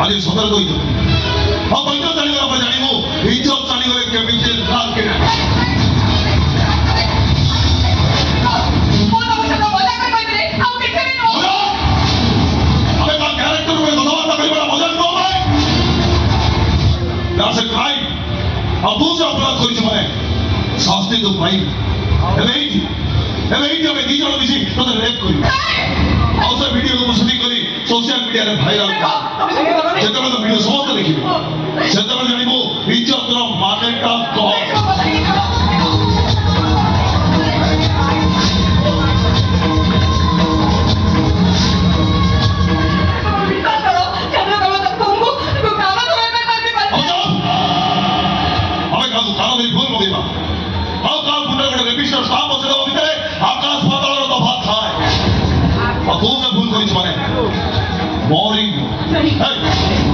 आज सतर कही हाँ कही चलीगला जानू इज्जत चलीगले केमी लाल के दूसरा अपराध कर शास्ति तो पाई दी जन मिसी तो रेप कर वीडियो को शूटिंग करी सोशल मीडिया रे भाइराल जेते तो वीडियो समस्त देखिबो सेते जानिबो इज्जतर मानेटा कौन बोरिंग